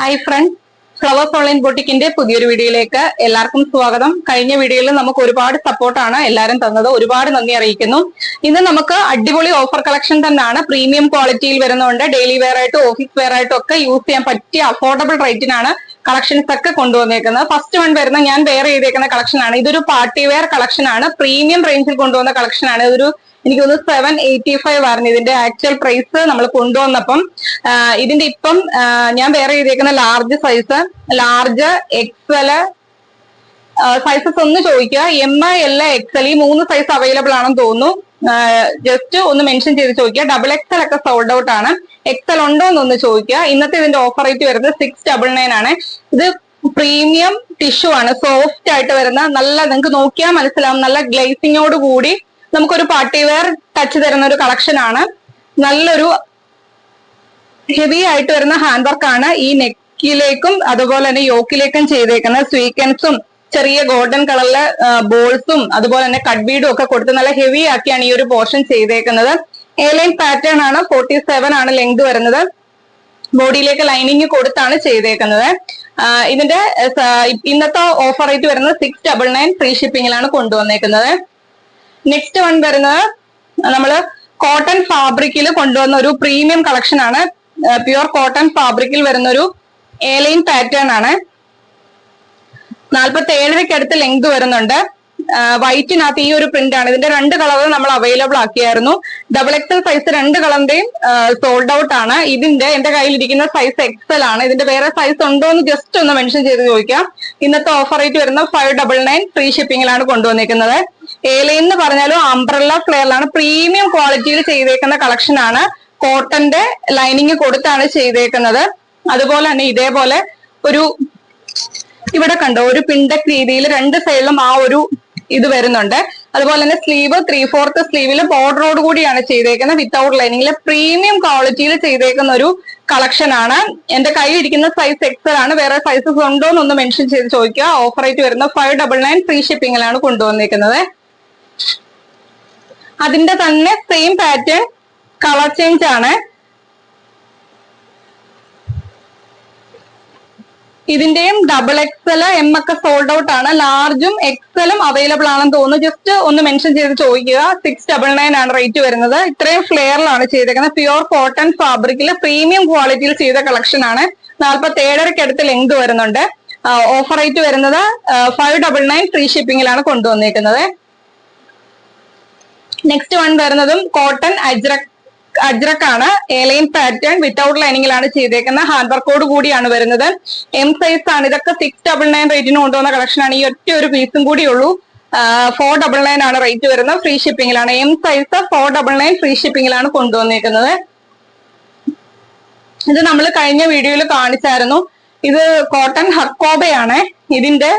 Hi friends, flowers online ബൊട്ടിക്കിന്റെ പുതിയൊരു വീഡിയോയിലേക്ക് എല്ലാവർക്കും സ്വാഗതം. കഴിഞ്ഞ വീഡിയോയിൽ നമുക്ക് ഒരുപാട് സപ്പോർട്ടാണ് എല്ലാവരും തന്നത്, ഒരുപാട് നന്ദി അറിയിക്കുന്നു. ഇന്ന് നമുക്ക് അടിപൊളി ഓഫർ കളക്ഷൻ തന്നെയാണ്. പ്രീമിയം ക്വാളിറ്റിയിൽ വരുന്നതുകൊണ്ട് ഡെയിലി വെയർ ആയിട്ടും ഓഫീസ് വെയർ ആയിട്ടും ഒക്കെ യൂസ് ചെയ്യാൻ പറ്റിയ അഫോർഡബിൾ റേറ്റിനാണ് കളക്ഷൻസ് ഒക്കെ കൊണ്ടുവന്നേക്കുന്നത്. ഫസ്റ്റ് വൺ വരുന്ന ഞാൻ വെയർ ചെയ്തേക്കുന്ന കളക്ഷൻ ആണ്. ഇതൊരു പാർട്ടി വെയർ കളക്ഷൻ ആണ്. പ്രീമിയം റേഞ്ചിൽ കൊണ്ടുവന്ന കളക്ഷൻ ആണ്. ഇതൊരു എനിക്ക് തോന്നുന്നു 785 ആയിരുന്നു ഇതിന്റെ ആക്ച്വൽ പ്രൈസ് നമ്മൾ കൊണ്ടുവന്നപ്പം. ഇതിന്റെ ഇപ്പം ഞാൻ വേറെ ചെയ്തേക്കുന്ന large size, large XL sizes ഒന്ന് ചോദിക്കുക. എം എൽ എക്സൽ ഈ 3 സൈസ് അവൈലബിൾ ആണെന്ന് തോന്നുന്നു. ജസ്റ്റ് ഒന്ന് മെൻഷൻ ചെയ്ത് ചോദിക്കുക. ഡബിൾ എക്സൽ ഒക്കെ സോൾഡ് ഔട്ട് ആണ്. എക്സൽ ഉണ്ടോ എന്നൊന്ന് ചോദിക്കുക. ഇന്നത്തെ ഇതിന്റെ ഓഫർ റേറ്റ് വരുന്നത് 699 ആണ്. ഇത് പ്രീമിയം ടിഷ്യൂ ആണ്, സോഫ്റ്റ് ആയിട്ട് വരുന്ന, നല്ല നിങ്ങൾക്ക് നോക്കിയാൽ മനസ്സിലാവും, നല്ല ഗ്ലേസിങ്ങോട് കൂടി നമുക്കൊരു പാർട്ടി വെയർ ടച്ച് തരുന്ന ഒരു കളക്ഷൻ ആണ്. നല്ലൊരു ഹെവി ആയിട്ട് വരുന്ന ഹാൻഡ് വർക്ക് ആണ്. ഈ നെക്കിലേക്കും അതുപോലെ തന്നെ യോക്കിലേക്കും ചെയ്തേക്കുന്ന സ്വീക്കൻസും ചെറിയ ഗോൾഡൻ കളറിലെ ബോൾസും അതുപോലെ തന്നെ കട്ട് ബീഡും ഒക്കെ കൊടുത്ത് നല്ല ഹെവി ആക്കിയാണ് ഈ ഒരു പോർഷൻ ചെയ്തേക്കുന്നത്. എ ലൈൻ പാറ്റേൺ ആണ്. 47 ആണ് ലെങ്ത് വരുന്നത്. ബോഡിയിലേക്ക് ലൈനിങ് കൊടുത്താണ് ചെയ്തേക്കുന്നത്. ഇതിന്റെ ഇന്നത്തെ ഓഫർ റേറ്റ് വരുന്നത് 699 ഫ്രീ ഷിപ്പിംഗിലാണ് കൊണ്ടുവന്നേക്കുന്നത്. നെക്സ്റ്റ് വൺ വരുന്നത് നമ്മള് കോട്ടൺ ഫാബ്രിക്കിൽ കൊണ്ടുവന്ന ഒരു പ്രീമിയം കളക്ഷൻ ആണ്. പ്യുവർ കോട്ടൺ ഫാബ്രിക്കിൽ വരുന്ന ഒരു എ ലൈൻ പാറ്റേൺ ആണ്. 47 അടുത്ത് ലെങ്ത് വരുന്നുണ്ട്. വൈറ്റിനകത്ത് ഈ ഒരു പ്രിന്റ് ആണ്. ഇതിന്റെ 2 കളർ നമ്മൾ അവൈലബിൾ ആക്കിയായിരുന്നു. ഡബിൾ എക്സൽ സൈസ് 2 കളറിന്റെയും സോൾഡ് ഔട്ട് ആണ്. ഇതിന്റെ എന്റെ കയ്യിലിരിക്കുന്ന സൈസ് എക്സൽ ആണ്. ഇതിന്റെ വേറെ സൈസ് ഉണ്ടോ എന്ന് ജസ്റ്റ് ഒന്ന് മെൻഷൻ ചെയ്ത് ചോദിക്കാം. ഇന്നത്തെ ഓഫർ റേറ്റ് വരുന്ന 599 ഫ്രീ ഷിപ്പിംഗിലാണ് കൊണ്ടുവന്നിരിക്കുന്നത്. എ ലൈൻ എന്ന് പറഞ്ഞാലും അംബ്രല്ല ഫ്ലെയറിലാണ്. പ്രീമിയം ക്വാളിറ്റിയിൽ ചെയ്തേക്കുന്ന കളക്ഷൻ ആണ്. കോട്ടന്റെ ലൈനിങ് കൊടുത്താണ് ചെയ്തേക്കുന്നത്. അതുപോലെ തന്നെ ഇതേപോലെ ഒരു ഇവിടെ കണ്ടോ, ഒരു പിണ്ടക് രീതിയിൽ 2 സൈഡിലും ആ ഒരു ഇത് വരുന്നുണ്ട്. അതുപോലെ തന്നെ സ്ലീവ് 3/4 സ്ലീവിൽ ബോർഡറോട് കൂടിയാണ് ചെയ്തേക്കുന്നത്. വിത്തൗട്ട് ലൈനിങ്ങിൽ പ്രീമിയം ക്വാളിറ്റിയിൽ ചെയ്തേക്കുന്ന ഒരു കളക്ഷൻ ആണ്. എന്റെ കയ്യിലിരിക്കുന്ന സൈസ് എക്സൽ ആണ്. വേറെ സൈസസ് ഉണ്ടോ എന്നൊന്ന് മെൻഷൻ ചെയ്ത് ചോദിക്കുക. ഓഫർ റേറ്റ് വരുന്ന 599 ഫ്രീ ഷിപ്പിംഗിലാണ് കൊണ്ടുവന്നിരിക്കുന്നത്. അതിന്റെ തന്നെ സെയിം പാറ്റേൺ കളർ ചേഞ്ച് ആണ്. ഇതിന്റെയും ഡബിൾ എക്സൽ എം ഒക്കെ സോൾഡ് ഔട്ട് ആണ്. ലാർജും എക്സലും അവൈലബിൾ ആണെന്ന് തോന്നുന്നു. ജസ്റ്റ് ഒന്ന് മെൻഷൻ ചെയ്ത് ചോദിക്കുക. 699 ആണ് റേറ്റ് വരുന്നത്. ഇത്രയും ഫ്ലെയറിലാണ് ചെയ്തേക്കുന്നത്. പ്യുവർ കോട്ടൺ ഫാബ്രിക്കിൽ പ്രീമിയം ക്വാളിറ്റിയിൽ ചെയ്ത കളക്ഷൻ ആണ്. 47 അടുത്ത് ലെങ്ത് വരുന്നുണ്ട്. ഓഫർ റേറ്റ് വരുന്നത് 599 ഫ്രീ ഷിപ്പിംഗിലാണ് കൊണ്ടുവന്നിരിക്കുന്നത്. നെക്സ്റ്റ് വൺ വരുന്നതും കോട്ടൺ അജ്രക് ആണ്. എ ലൈൻ പാറ്റേൺ വിത്തൗട്ട് ലൈനിങ്ങിലാണ് ചെയ്തേക്കുന്നത്. ഹാൻഡ് വർക്കോട് കൂടിയാണ് വരുന്നത്. എം സൈസ് ആണ്. ഇതൊക്കെ 699 റേറ്റിന് കൊണ്ടുവന്ന കളക്ഷൻ ആണ്. ഈ ഒറ്റ ഒരു പീസും കൂടി ഉള്ളൂ. 499 ആണ് റേറ്റ് വരുന്നത്. ഫ്രീ ഷിപ്പിംഗിലാണ്. എം സൈസ് 499 ഫ്രീ ഷിപ്പിംഗിലാണ് കൊണ്ടുവന്നിരിക്കുന്നത്. ഇത് നമ്മൾ കഴിഞ്ഞ വീഡിയോയിൽ കാണിച്ചായിരുന്നു. ഇത് കോട്ടൺ ഹക്കോബയാണ്. ഇതിന്റെ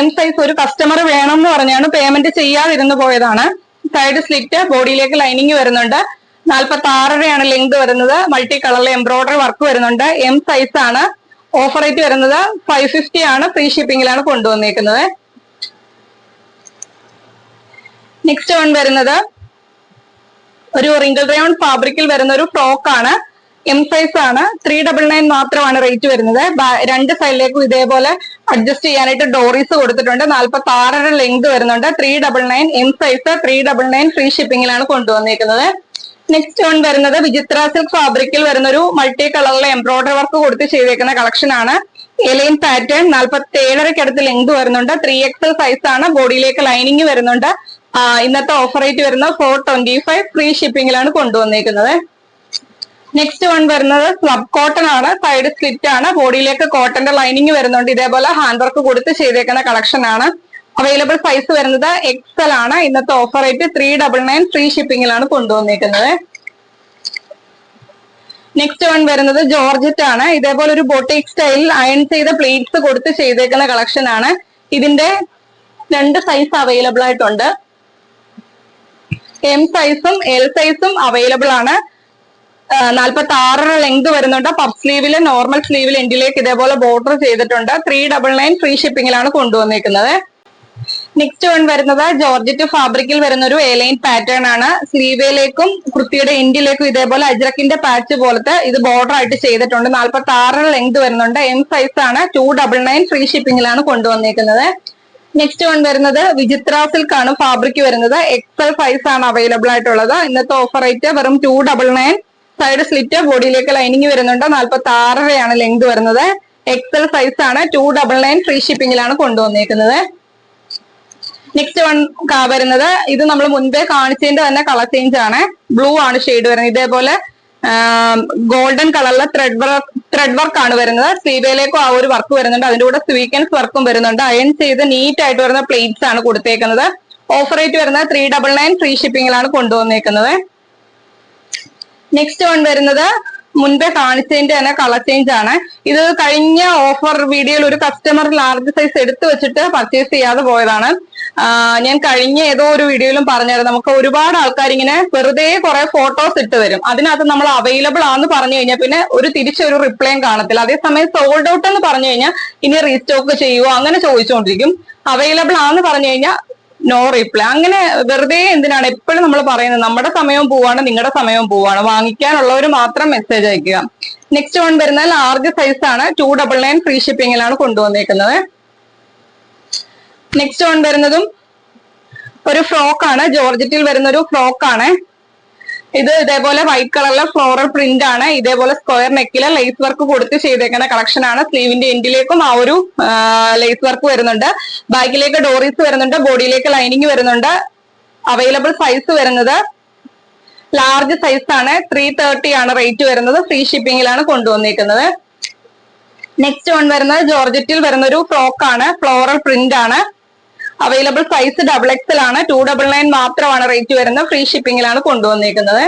എം സൈസ് ഒരു കസ്റ്റമർ വേണം എന്ന് പറഞ്ഞാണ് പേയ്മെന്റ് ചെയ്യാതിരുന്നു പോയതാണ്. സൈഡ് സ്ലിറ്റ്, ബോഡിയിലേക്ക് ലൈനിങ് വരുന്നുണ്ട്. 46 ലെങ്ത് വരുന്നത്. മൾട്ടി കളറിൽ എംബ്രോയിഡറി വർക്ക് വരുന്നുണ്ട്. എം സൈസ് ആണ്. ഓഫർ റേറ്റ് വരുന്നത് 550 ആണ്. ഫ്രീ ഷിപ്പിംഗിലാണ് കൊണ്ടുവന്നിരിക്കുന്നത്. നെക്സ്റ്റ് വൺ വരുന്നത് ഒരു റിങ്കിൾ റയോൺ ഫാബ്രിക്കിൽ വരുന്ന ഒരു ഫ്രോക്ക് ആണ്. എം സൈസ് ആണ്. 399 മാത്രമാണ് റേറ്റ് വരുന്നത്. 2 സൈഡിലേക്കും ഇതേപോലെ അഡ്ജസ്റ്റ് ചെയ്യാനായിട്ട് ഡോറീസ് കൊടുത്തിട്ടുണ്ട്. 46 ലെങ്ത് വരുന്നുണ്ട്. 399 എം സൈസ് 399 ഫ്രീ ഷിപ്പിംഗിലാണ് കൊണ്ടുവന്നിരിക്കുന്നത്. നെക്സ്റ്റ് വൺ വരുന്നത് വിചിത്ര സിൽക്ക് ഫാബ്രിക്കിൽ വരുന്ന ഒരു മൾട്ടി കളറിലെ എംബ്രോയിഡറി വർക്ക് കൊടുത്ത് ചെയ്തേക്കുന്ന കളക്ഷൻ ആണ്. എലൈൻ പാറ്റേൺ 47 അടുത്ത് ലെങ്ത് വരുന്നുണ്ട്. 3XL സൈസ് ആണ്. ബോഡിയിലേക്ക് ലൈനിങ് വരുന്നുണ്ട്. ഇന്നത്തെ ഓഫർ റേറ്റ് വരുന്നത് 425 ഫ്രീ ഷിപ്പിംഗിലാണ് കൊണ്ടുവന്നിരിക്കുന്നത്. നെക്സ്റ്റ് വൺ വരുന്നത് സ്ലബ് കോട്ടൺ ആണ്. സൈഡ് സ്ലിറ്റ് ആണ്. ബോഡിയിലേക്ക് കോട്ടന്റെ ലൈനിങ് വരുന്നുണ്ട്. ഇതേപോലെ ഹാൻഡ് വർക്ക് കൊടുത്ത് ചെയ്തേക്കുന്ന കളക്ഷൻ ആണ്. അവൈലബിൾ സൈസ് വരുന്നത് എക്സൽ ആണ്. ഇന്നത്തെ ഓഫർ റേറ്റ് 399 ഫ്രീ ഷിപ്പിംഗിലാണ് കൊണ്ടുവന്നിരിക്കുന്നത്. നെക്സ്റ്റ് വൺ വരുന്നത് ജോർജറ്റ് ആണ്. ഇതേപോലെ ഒരു ബൊട്ടീക് സ്റ്റൈലിൽ അയൺ ചെയ്ത പ്ലീറ്റ്സ് കൊടുത്ത് ചെയ്തേക്കുന്ന കളക്ഷൻ ആണ്. ഇതിന്റെ 2 സൈസ് അവൈലബിൾ ആയിട്ടുണ്ട്. എം സൈസും എൽ സൈസും അവൈലബിൾ ആണ്. 46 ലെങ്ത് വരുന്നുണ്ട്. പഫ് സ്ലീവില്, നോർമൽ സ്ലീവിൽ എൻഡിലേക്ക് ഇതേപോലെ ബോർഡർ ചെയ്തിട്ടുണ്ട്. 399 ഫ്രീ ഷിപ്പിംഗിലാണ് കൊണ്ടുവന്നിരിക്കുന്നത്. നെക്സ്റ്റ് വൺ വരുന്നത് ജോർജറ്റ് ഫാബ്രിക്കിൽ വരുന്ന ഒരു എലൈൻ പാറ്റേൺ ആണ്. സ്ലീവിലേക്കും കുർത്തിയുടെ എൻഡിലേക്കും ഇതേപോലെ അജ്രക്കിന്റെ പാച്ച് പോലത്തെ ഇത് ബോർഡർ ആയിട്ട് ചെയ്തിട്ടുണ്ട്. 46 ലെങ്ത് വരുന്നുണ്ട്. എം സൈസ് ആണ്. 299 ഫ്രീ ഷിപ്പിംഗിലാണ് കൊണ്ടുവന്നിരിക്കുന്നത്. നെക്സ്റ്റ് വൺ വരുന്നത് വിചിത്ര സിൽക്ക് ആണ് ഫാബ്രിക് വരുന്നത്. എക്സൽ സൈസ് ആണ് അവൈലബിൾ ആയിട്ടുള്ളത്. ഇന്നത്തെ ഓഫർ റേറ്റ് വെറും 299. സൈഡ് സ്ലിറ്റ്, ബോഡിയിലേക്ക് ലൈനിങ് വരുന്നുണ്ട്. 46 ലെങ്ത് വരുന്നത്. എക്സൽ സൈസ് ആണ്. 299 ഫ്രീ ഷിപ്പിംഗിലാണ് കൊണ്ടുവന്നിരിക്കുന്നത്. നെക്സ്റ്റ് വൺ വരുന്നത് ഇത് നമ്മൾ മുൻപേ കാണിച്ചതിന്റെ തന്നെ കളർ ചേഞ്ച് ആണ്. ബ്ലൂ ആണ് ഷെയ്ഡ് വരുന്നത്. ഇതേപോലെ ഗോൾഡൻ കളറിലെ ത്രെഡ് വർക്ക് ആണ് വരുന്നത്. സ്ലീവിലേക്കും ആ ഒരു വർക്ക് വരുന്നുണ്ട്. അതിന്റെ കൂടെ സ്വീക്കൻസ് വർക്കും വരുന്നുണ്ട്. അയൺ ചെയ്ത് നീറ്റ് ആയിട്ട് വരുന്ന പ്ലേറ്റ്സ് ആണ് കൊടുത്തേക്കുന്നത്. ഓഫർ റേറ്റ് വരുന്നത് 399 ഫ്രീ ഷിപ്പിംഗിലാണ് കൊണ്ടുവന്നേക്കുന്നത്. നെക്സ്റ്റ് വൺ വരുന്നത് മുൻപേ കാണിച്ചതിന്റെ തന്നെ കളർ ചേഞ്ച് ആണ്. ഇത് കഴിഞ്ഞ ഓഫർ വീഡിയോയിൽ ഒരു കസ്റ്റമർ ലാർജ് സൈസ് എടുത്തു വെച്ചിട്ട് പർച്ചേസ് ചെയ്യാതെ പോയതാണ്. ഞാൻ കഴിഞ്ഞ ഏതോ ഒരു വീഡിയോയിലും പറഞ്ഞായിരുന്നു, നമുക്ക് ഒരുപാട് ആൾക്കാർ ഇങ്ങനെ വെറുതെ കുറെ ഫോട്ടോസ് ഇട്ട് തരും. അതിനകത്ത് നമ്മൾ അവൈലബിൾ ആണെന്ന് പറഞ്ഞു കഴിഞ്ഞാൽ പിന്നെ തിരിച്ചൊരു റിപ്ലൈയും കാണത്തില്ല. അതേസമയം സോൾഡ് ഔട്ട് എന്ന് പറഞ്ഞു കഴിഞ്ഞാൽ ഇനി റീസ്റ്റോക്ക് ചെയ്യുമോ അങ്ങനെ ചോദിച്ചുകൊണ്ടിരിക്കും. അവൈലബിൾ ആണെന്ന് പറഞ്ഞു കഴിഞ്ഞാൽ നോ റിപ്ലൈ. അങ്ങനെ വെറുതെ എന്തിനാണ് എപ്പോഴും നമ്മൾ പറയുന്നത്? നമ്മുടെ സമയവും പോവാണ്, നിങ്ങളുടെ സമയവും പോവാണ്. വാങ്ങിക്കാനുള്ളവർ മാത്രം മെസ്സേജ് അയക്കുക. നെക്സ്റ്റ് വൺ വരുന്നത് ലാർജ് സൈസ് ആണ്. 299 ഫ്രീ ഷിപ്പിംഗിലാണ് കൊണ്ടുവന്നേക്കുന്നത്. നെക്സ്റ്റ് വൺ വരുന്നതും ഒരു ഫ്രോക്ക് ആണ്. ജോർജറ്റിൽ വരുന്ന ഒരു ഫ്രോക്ക് ആണ്. ഇത് ഇതേപോലെ വൈറ്റ് കളറിലെ ഫ്ലോറൽ പ്രിന്റ് ആണ്. ഇതേപോലെ സ്ക്വയർ നെക്കിലെ ലേസ് വർക്ക് കൊടുത്ത് ചെയ്തേക്കുന്ന കളക്ഷൻ ആണ്. സ്ലീവിന്റെ എൻഡിലേക്കും ആ ഒരു ലേസ് വർക്ക് വരുന്നുണ്ട്. ബാക്കിലേക്ക് ഡോറീസ് വരുന്നുണ്ട്. ബോഡിയിലേക്ക് ലൈനിങ് വരുന്നുണ്ട്. അവൈലബിൾ സൈസ് വരുന്നത് ലാർജ് സൈസ് ആണ്. 330 ആണ് റേറ്റ് വരുന്നത്. ഫ്രീ ഷിപ്പിംഗിലാണ് കൊണ്ടുവന്നിരിക്കുന്നത്. നെക്സ്റ്റ് വൺ വരുന്നത് ജോർജറ്റിൽ വരുന്ന ഒരു ഫ്രോക്ക് ആണ്. ഫ്ലോറൽ പ്രിന്റ് ആണ്. അവൈലബിൾ സൈസ് XXL ആണ്. 299 മാത്രമാണ് റേറ്റ് വരുന്നത്. ഫ്രീ ഷിപ്പിംഗിലാണ് കൊണ്ടുവന്നിരിക്കുന്നത്.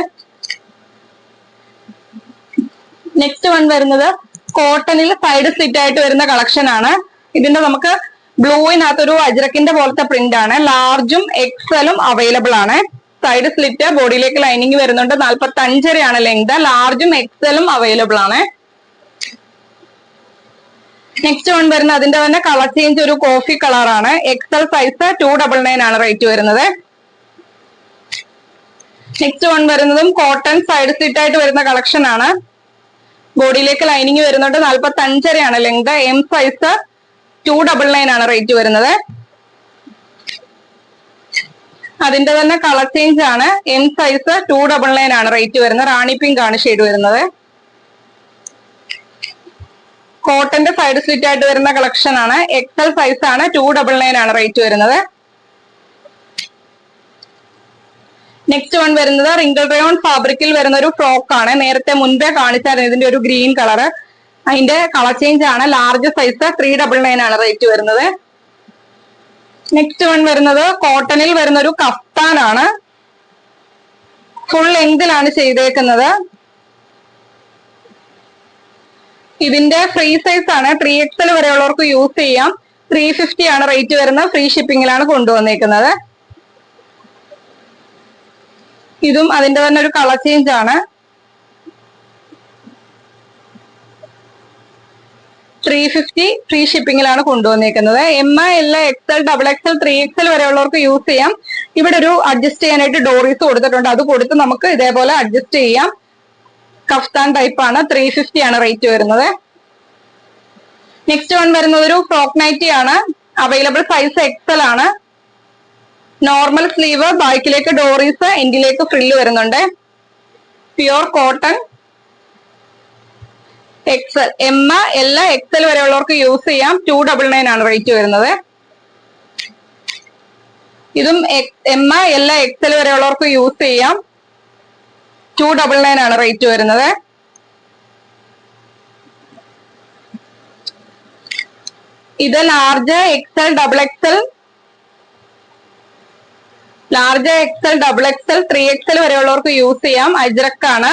നെക്സ്റ്റ് വൺ വരുന്നത് കോട്ടണിൽ സൈഡ് സ്ലിറ്റ് ആയിട്ട് വരുന്ന കളക്ഷൻ ആണ്. ഇതിന്റെ നമുക്ക് ബ്ലൂവിനകത്തൊരു അജ്രക്കിന്റെ പോലത്തെ പ്രിന്റ് ആണ്. ലാർജും എക്സലും അവൈലബിൾ ആണ്. സൈഡ് സ്ലിറ്റ്, ബോഡിയിലേക്ക് ലൈനിങ് വരുന്നുണ്ട്. 45 ലെങ്ത്. ലാർജും എക്സലും അവൈലബിൾ ആണ്. നെക്സ്റ്റ് വൺ വരുന്നത് അതിന്റെ തന്നെ കളർ ചേഞ്ച് ഒരു കോഫി കളറാണ്. എക്സൽ സൈസ് 299 ആണ് റേറ്റ് വരുന്നത്. നെക്സ്റ്റ് വൺ വരുന്നതും കോട്ടൺ സൈഡ് സ്ലിറ്റ് ആയിട്ട് വരുന്ന കളക്ഷൻ ആണ്. ബോഡിയിലേക്ക് ലൈനിങ് വരുന്നുണ്ട്. 45 ലെങ്ത്. എം സൈസ് 299 ആണ് റേറ്റ് വരുന്നത്. അതിന്റെ തന്നെ കളർ ചേഞ്ച് ആണ്. എം സൈസ് 299 ആണ് റേറ്റ് വരുന്നത്. റാണി പിങ്ക് ആണ് ഷെയ്ഡ് വരുന്നത്. കോട്ടന്റെ സൈഡ് സ്ലിറ്റ് ആയിട്ട് വരുന്ന കളക്ഷൻ ആണ്. എക്സൽ സൈസ് ആണ്. 299 ആണ് റേറ്റ് വരുന്നത്. നെക്സ്റ്റ് വൺ വരുന്നത് റിങ്കിൾ റയോൺ ഫാബ്രിക്കിൽ വരുന്ന ഒരു ഫ്രോക്ക് ആണ്. നേരത്തെ മുൻപേ കാണിച്ചായിരുന്നു ഇതിന്റെ ഒരു ഗ്രീൻ കളർ. അതിന്റെ കളർ ചേഞ്ച് ആണ്. ലാർജ് സൈസ് 399 ആണ് റേറ്റ് വരുന്നത്. നെക്സ്റ്റ് വൺ വരുന്നത് കോട്ടണിൽ വരുന്ന ഒരു കഫ്താൻ ആണ്. ഫുൾ ലെങ്തിലാണ് ചെയ്തേക്കുന്നത്. ഇതിന്റെ ഫ്രീ സൈസ് ആണ്. 3XL വരെയുള്ളവർക്ക് യൂസ് ചെയ്യാം. 350 ആണ് റേറ്റ് വരുന്നത്. ഫ്രീ ഷിപ്പിംഗിലാണ് കൊണ്ടുവന്നേക്കുന്നത്. ഇതും അതിന്റെ തന്നെ ഒരു കളർ ചേഞ്ച് ആണ്. 350 ഫ്രീ ഷിപ്പിംഗിലാണ് കൊണ്ടുവന്നേക്കുന്നത്. M, L, XL, XXL, 3XL വരെയുള്ളവർക്ക് യൂസ് ചെയ്യാം. ഇവിടെ ഒരു അഡ്ജസ്റ്റ് ചെയ്യാനായിട്ട് ഡോറീസ് കൊടുത്തിട്ടുണ്ട്. അത് കൊടുത്ത് നമുക്ക് ഇതേപോലെ അഡ്ജസ്റ്റ് ചെയ്യാം. കഫ്താൻ ടൈപ്പ് ആണ്. 350 ആണ് റേറ്റ് വരുന്നത്. നെക്സ്റ്റ് വൺ വരുന്നത് ഒരു ഫ്രോക്ക് നൈറ്റി ആണ്. അവൈലബിൾ സൈസ് XL ആണ്. നോർമൽ സ്ലീവ്, ബാക്കിലേക്ക് ഡോറീസ്, എൻഡിലേക്ക് ഫ്രില്ല് വരുന്നുണ്ട്. Pure cotton. XL, M, L, XL വരെയുള്ളവർക്ക് യൂസ് ചെയ്യാം. 299 ആണ് റേറ്റ് വരുന്നത്. ഇതും എം, എൽ, XL വരെയുള്ളവർക്ക് യൂസ് ചെയ്യാം. 299 ആണ് റേറ്റ് വരുന്നത്. ഇത് large XL, XXL, large XL, XXL, 3XL വരെയുള്ളവർക്ക് യൂസ് ചെയ്യാം. അജ്രക്കാണ്.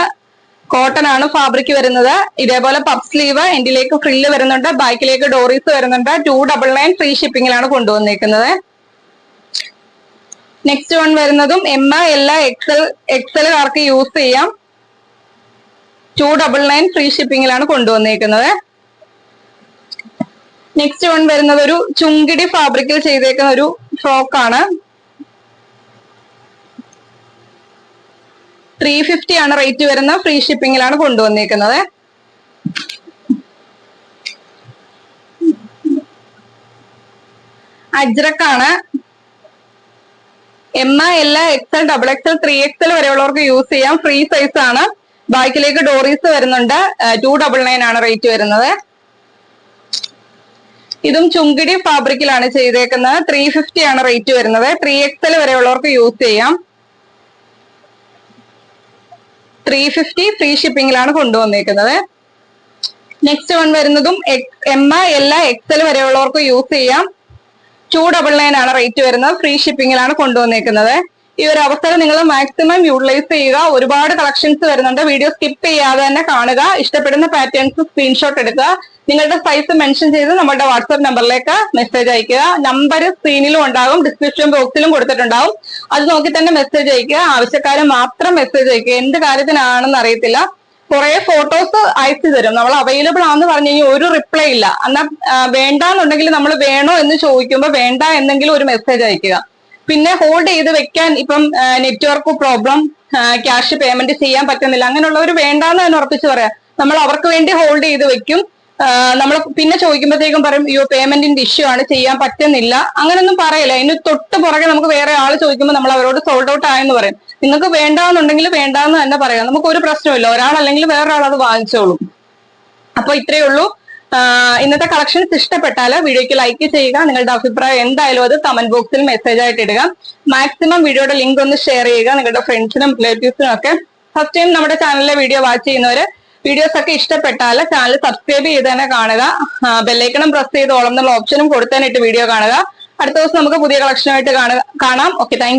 കോട്ടൺ ആണ് ഫാബ്രിക് വരുന്നത്. ഇതേപോലെ പഫ് സ്ലീവ്, എൻഡിലേക്ക് ഫ്രില്ല് വരുന്നുണ്ട്. ബാക്കിലേക്ക് ഡോറീസ് വരുന്നുണ്ട്. 299 ഫ്രീ ഷിപ്പിംഗിലാണ് കൊണ്ടുവന്നിരിക്കുന്നത്. നെക്സ്റ്റ് വൺ വരുന്നതും എം, എൽ, XL കാർക്ക് യൂസ് ചെയ്യാം. 299 ഫ്രീ ഷിപ്പിംഗിലാണ് കൊണ്ടുവന്നിരിക്കുന്നത്. നെക്സ്റ്റ് വൺ വരുന്നത് ഒരു ചുങ്കിടി ഫാബ്രിക്കിൽ ചെയ്തേക്കുന്ന ഒരു ഫ്രോക്കാണ്. 350 ആണ് റേറ്റ് വരുന്നത്. ഫ്രീ ഷിപ്പിംഗിലാണ് കൊണ്ടുവന്നേക്കുന്നത്. അജ്രക്കാണ്. M, L, XL, XXL, 3XL വരെയുള്ളവർക്ക് യൂസ് ചെയ്യാം. ഫ്രീ സൈസ് ആണ്. ബാക്കിലേക്ക് ഡോറീസ് വരുന്നുണ്ട്. 299 ആണ് റേറ്റ് വരുന്നത്. ഇതും ചുങ്കിടി ഫാബ്രിക്കിലാണ് ചെയ്തേക്കുന്നത്. 350 ആണ് റേറ്റ് വരുന്നത്. 3XL വരെയുള്ളവർക്ക് യൂസ് ചെയ്യാം. 350 ഫ്രീ ഷിപ്പിംഗിലാണ് കൊണ്ടുവന്നേക്കുന്നത്. നെക്സ്റ്റ് വൺ വരുന്നതും എം, എൽ, XL വരെയുള്ളവർക്ക് യൂസ് ചെയ്യാം. 299 ആണ് റേറ്റ് വരുന്നത്. ഫ്രീ ഷിപ്പിംഗിലാണ് കൊണ്ടുവന്നേക്കുന്നത്. ഈ ഒരു അവസരം നിങ്ങൾ മാക്സിമം യൂട്ടിലൈസ് ചെയ്യുക. ഒരുപാട് കളക്ഷൻസ് വരുന്നുണ്ട്. വീഡിയോ സ്കിപ്പ് ചെയ്യാതെ തന്നെ കാണുക. ഇഷ്ടപ്പെടുന്ന പാറ്റേൺസ് സ്ക്രീൻഷോട്ട് എടുക്കുക. നിങ്ങളുടെ സൈസ് മെൻഷൻ ചെയ്ത് നമ്മുടെ വാട്സ്ആപ്പ് നമ്പറിലേക്ക് മെസ്സേജ് അയക്കുക. നമ്പർ സ്ക്രീനിലും ഉണ്ടാകും, ഡിസ്ക്രിപ്ഷൻ ബോക്സിലും കൊടുത്തിട്ടുണ്ടാവും. അത് നോക്കി തന്നെ മെസ്സേജ് അയക്കുക. ആവശ്യക്കാരെ മാത്രം മെസ്സേജ് അയക്കുക. എന്ത് കാര്യത്തിനാണെന്ന് അറിയത്തില്ല. കുറെ ഫോട്ടോസ് അയച്ചു തരും. നമ്മൾ അവൈലബിൾ ആണെന്ന് പറഞ്ഞു കഴിഞ്ഞാൽ ഒരു റിപ്ലൈ ഇല്ല. എന്നാൽ വേണ്ടാന്നുണ്ടെങ്കിൽ നമ്മൾ വേണോ എന്ന് ചോദിക്കുമ്പോൾ വേണ്ട എന്നെങ്കിലും ഒരു മെസ്സേജ് അയക്കുക. പിന്നെ ഹോൾഡ് ചെയ്ത് വെക്കാൻ ഇപ്പം നെറ്റ്വർക്ക് പ്രോബ്ലം, ക്യാഷ് പേയ്മെന്റ് ചെയ്യാൻ പറ്റുന്നില്ല, അങ്ങനെയുള്ളവർ വേണ്ടാന്ന് തന്നെ ഉറപ്പിച്ച് പറയാം. നമ്മൾ അവർക്ക് വേണ്ടി ഹോൾഡ് ചെയ്ത് വെക്കും. നമ്മൾ പിന്നെ ചോദിക്കുമ്പോഴത്തേക്കും പറയും അയ്യോ പേയ്മെന്റിന്റെ ഇഷ്യൂ ആണ്, ചെയ്യാൻ പറ്റുന്നില്ല. അങ്ങനെയൊന്നും പറയില്ല. അതിന് തൊട്ട് പുറകെ നമുക്ക് വേറെ ആൾ ചോദിക്കുമ്പോൾ നമ്മൾ അവരോട് സോൾഡ് ഔട്ട് ആയെന്ന് പറയും. നിങ്ങൾക്ക് വേണ്ടാന്നുണ്ടെങ്കിൽ വേണ്ടാന്ന് തന്നെ പറയാം. നമുക്ക് ഒരു പ്രശ്നമില്ല. ഒരാളല്ലെങ്കിൽ വേറൊരാൾ അത് വാങ്ങിച്ചോളും. അപ്പൊ ഇത്രയേ ഉള്ളൂ. ഇന്നത്തെ കളക്ഷൻസ് ഇഷ്ടപ്പെട്ടാൽ വീഡിയോക്ക് ലൈക്ക് ചെയ്യുക. നിങ്ങളുടെ അഭിപ്രായം എന്തായാലും അത് കമന്റ് ബോക്സിൽ മെസ്സേജ് ആയിട്ട് ഇടുക. മാക്സിമം വീഡിയോയുടെ ലിങ്ക് ഒന്ന് ഷെയർ ചെയ്യുക നിങ്ങളുടെ ഫ്രണ്ട്സിനും റിലേറ്റീവ്സിനും ഒക്കെ. ഫസ്റ്റ് ടൈം നമ്മുടെ ചാനലിലെ വീഡിയോ വാച്ച് ചെയ്യുന്നവര് വീഡിയോസ് ഒക്കെ ഇഷ്ടപ്പെട്ടാൽ ചാനൽ സബ്സ്ക്രൈബ് ചെയ്ത് തന്നെ കാണുക. ബെല്ലൈക്കണം പ്രസ് ചെയ്ത് ഓളം എന്നുള്ള ഓപ്ഷനും കൊടുത്താനിട്ട് വീഡിയോ കാണുക. അടുത്ത ദിവസം നമുക്ക് പുതിയ കളക്ഷനുമായിട്ട് കാണാം. Okay, thank